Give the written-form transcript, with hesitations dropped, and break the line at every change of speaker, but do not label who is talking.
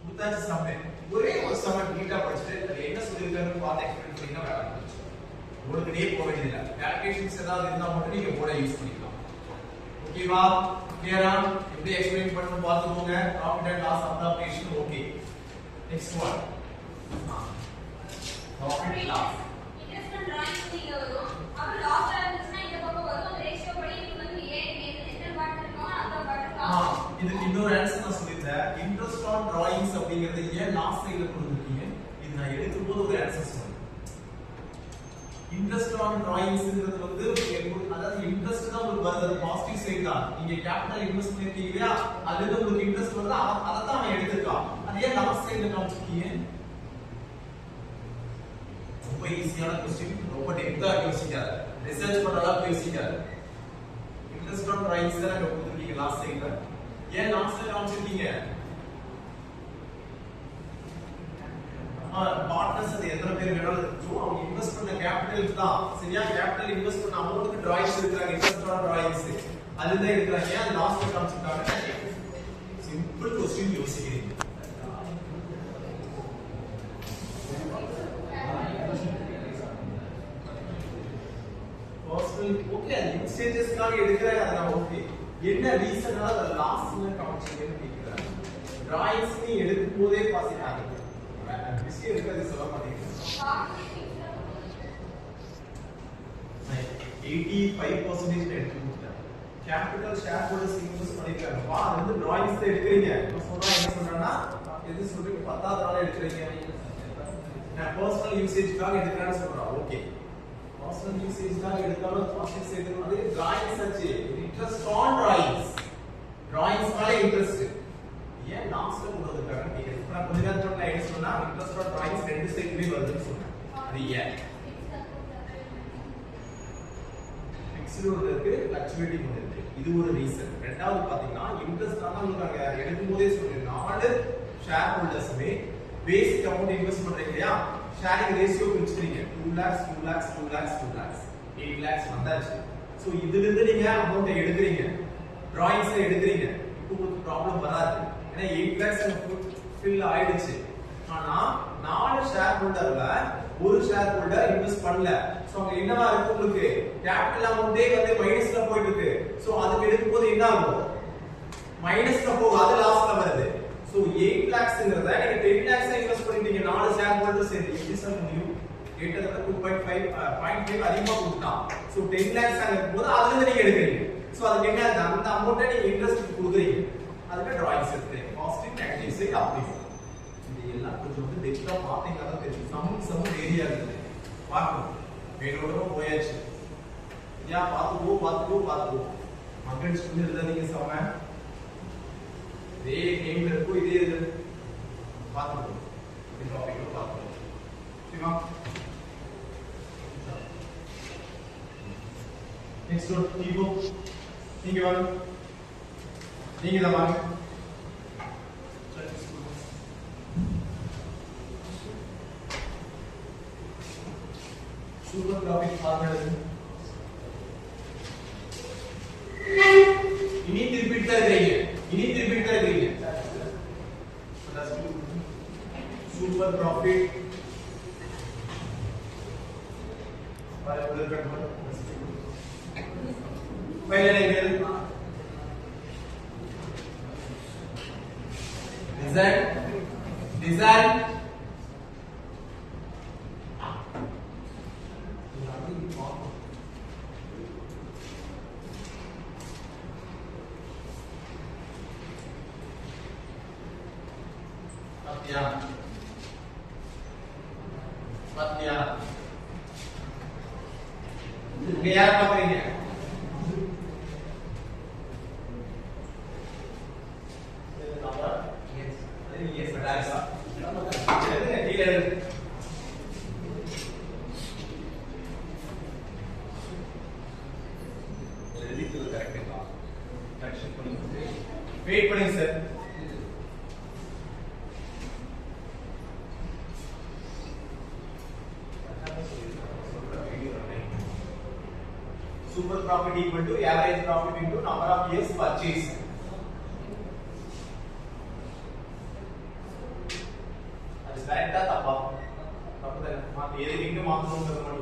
குடுத்தாச்சு சம்மே ஒரே ஒரு சம்ம நீட்டா படிச்சிட்டு அது என்ன சொல்லிருக்காருன்னு பார்த்து எக்ஸ்பிளைன் பண்ணீங்கன்னா வேலை முடிஞ்சு. உங்களுக்கு டே போக வேண்டியதில்லை. கால்குலேஷன்ஸ் ஏதாவது இருந்தா மட்டும் நீங்க போர்டை யூஸ் பண்ணிக்கலாம். ஓகேவா? கிளியரா? எப்படி எக்ஸ்பிளைன் பண்ணனும் பாத்துக்கோங்க. Profit and loss application okay. Next one. Profit loss.
Investment drawing நீங்க வரும். அப்புறம் லாஸ் இருந்துச்சுனா இந்த பக்கம் வரும். அந்த ரேஷியோ படி இது வந்து ஏ எத்தனை பார்ட் இருக்கோ அந்த பார்ட்
இதுக்கு இன்னொரு ஆன்சர் நான் சொல்லிட்டேன். இன்ட்ரஸ்ட் ஆன் டிராயிங்ஸ் அப்படிங்கிறது ஏன் லாஸ்ட் சைடுல கொடுத்திருக்கீங்க? இது நான் எடுக்கும்போது ஒரு ஆன்சர் சொன்னேன். இன்ட்ரஸ்ட் ஆன் டிராயிங்ஸ்ங்கிறது வந்து அதாவது இன்ட்ரஸ்ட் தான் உங்களுக்கு வருது, பாசிட்டிவ் சைடு தான். நீங்க கேபிட்டல் இன்வெஸ்ட் பண்ணிருக்கீங்க இல்லையா, அதுல உங்களுக்கு இன்ட்ரஸ்ட் வருது, அத தான் அவன் எடுத்துக்கான். அது ஏன் லாஸ்ட் சைடுல காமிச்சிருக்கீங்க? ரொம்ப ஈஸியான क्वेश्चन, ரொம்ப டெப்தா யோசிக்காத, ரிசர்ச் பண்ற அளவுக்கு யோசிக்காத. இன்ட்ரஸ்ட் ஆன் டிராயிங்ஸ் தான் நீங்க கொடுத்திருக்கீங்க லாஸ்ட் சைடுல. ஏன் லாஸ்ட் சைடுல காமிச்சிருக்கீங்க? பார்ட்னர்ஸ் அது எத்தனை பேர் வேணாலும் இருக்கும். அவங்க இன்வெஸ்ட் பண்ண கேபிட்டல் தான். சரியா? கேபிட்டல் இன்வெஸ்ட் பண்ண அமௌண்ட்க்கு டிராயிங்ஸ் எடுக்கறாங்க, இன்வெஸ்ட் ஆன் டிராயிங்ஸ் அதுதான் எடுக்கறாங்க. ஏன் லாஸ்ட் காமிச்சிட்டாங்க? சிம்பிள் क्वेश्चन யோசிக்கிறீங்க. பர்சனல் ஓகே, அது எக்ஸ்சேஞ்சஸ்க்காக எடுக்கறாங்க, அதெல்லாம் ஓகே. என்ன ரீசனால அது லாஸ்ட்ல காமிச்சீங்கன்னு கேக்குறாங்க. டிராயிங்ஸ் நீ எடுக்கும்போதே பாசிட்டாங்க. விஷயம் இருக்கிறது சொல்ல மாட்டேங்குது. 85% எடுத்துக்கிட்டாங்க. கேபிட்டல் ஷேர் ஹோல்டர்ஸ் இன்வெஸ்ட் பண்ணிருக்காங்க. வா, அது வந்து டிராயிங்ஸ் எடுக்கறீங்க. நான் சொல்றேன் என்ன சொல்றேன்னா, எது சொல்றீங்க 10வது நாள் எடுக்கறீங்க. நான் பர்சனல் யூசேஜ்க்காக எடுக்கறேன்னு சொல்றேன். ஓகே. பர்சனல் யூசேஜ்க்காக எடுத்தாலும் பாசிட்டிவ் சைடு அது டிராயிங்ஸ் ஆச்சு. Interest on drawings. டிராயிங்ஸ் மேல இன்ட்ரஸ்ட். ஏன் லாஸ்ட்ல கொண்டு வந்திருக்காங்க நீங்க நான் கொஞ்ச நேரத்துல நான் என்ன சொன்னா இன்ட்ரஸ்ட் ஆன் டிராயிங்ஸ் ரெண்டு சைடுலயே வருதுன்னு சொன்னேன். அது ஏன் ஃபிக்ஸ்ட் ஒன்னு இருக்கு, ஃப்ளக்சுவேட்டிங் ஒன்னு இருக்கு. இது ஒரு ரீசன். ரெண்டாவது பாத்தீங்கன்னா இன்ட்ரஸ்ட் ஆனா உங்களுக்கு எடுக்கும்போதே சொல்றேன், நாலு ஷேர் ஹோல்டர்ஸ்மே பேசிக் அமௌண்ட் இன்வெஸ்ட் பண்றீங்க இல்லையா, sharing ratio பிரிச்சுக்கிறீங்க. 2 lakhs 2 lakhs 2 lakhs 2 lakhs 8 lakhs வந்தாச்சு. சோ இதுல இருந்து நீங்க அமௌண்ட் எடுக்கறீங்க, டிராயிங்ஸ் எடுக்கறீங்க. இப்போ உங்களுக்கு ப்ராப்ளம் வராது. ஏன்னா 8 lakhs ஃபில் ஆயிடுச்சு. ஆனா 4 ஷேர் ஹோல்டர்ல ஒரு ஷேர் ஹோல்டர் இன்வெஸ்ட் பண்ணல. சோ அங்க என்னவா இருக்கு உங்களுக்கு? கேபிட்டல் அமௌண்டே வந்து மைனஸ்ல போயிட்டு இருக்கு. சோ அதுக்கு எடுக்கும்போது என்ன ஆகும்? மைனஸ்ல போகும், அது லாஸ்ட்ல வருது. சோ 8 lakhsங்கறத நீங்க 10 lakhs இன்வெஸ்ட் பண்ணிட்டீங்க 4 ஷேர் ஹோல்டர்ஸ் சேர்த்து. எப்படி சார் முடியும்? 8.5 அதிகமா கொடுத்தான். சோ 10 lakhs ஆகும்போது அதுல இருந்து நீங்க எடுக்கறீங்க. சோ அதுக்கு என்ன? அந்த அமௌண்ட்டை நீங்க இன்ட்ரஸ்ட் கொடுக்குறீங்க. அதுக்கு டிராயிங்ஸ் எடுத்து பாசிட்டிவ் நெகட்டிவ் சைடு அப்ளை. இது எல்லாம் கொஞ்சம் வந்து டெப்தா பாத்தீங்கன்னா தான் தெரியும். சம் ஏரியா இருக்கு பார்க்கணும். வேணும்னு போயாச்சு. ஐயா பாத்துக்கோ. மக்கள் ஸ்கூல்ல எழுதாதீங்க சம. இதே நேம்ல இருக்கும், இதே இது பாத்துக்கோ. இந்த டாபிக்ல பாத்துக்கோ. சரிமா? Next one ego. நீங்க வாங்க. நீங்க தான் வாங்க. சூப்பர் டாபிக் பாருங்க. இனி ரிப்பீட் தான் இருக்கீங்க. சூப்பர் ப்ராஃபிட் பரவல் கண்ட்ரோல் பையனேங்க டிசைன் பத்தியா இங்க யார் பாக்குறீங்க? வெயிட் பண்ணுங்க sir. Super profit equal to average profit into number of years purchase. கரெக்டா தப்பா? தப்பு தானே. எதுக்கு எங்க மாத்தணும்ன்றது மட்டும்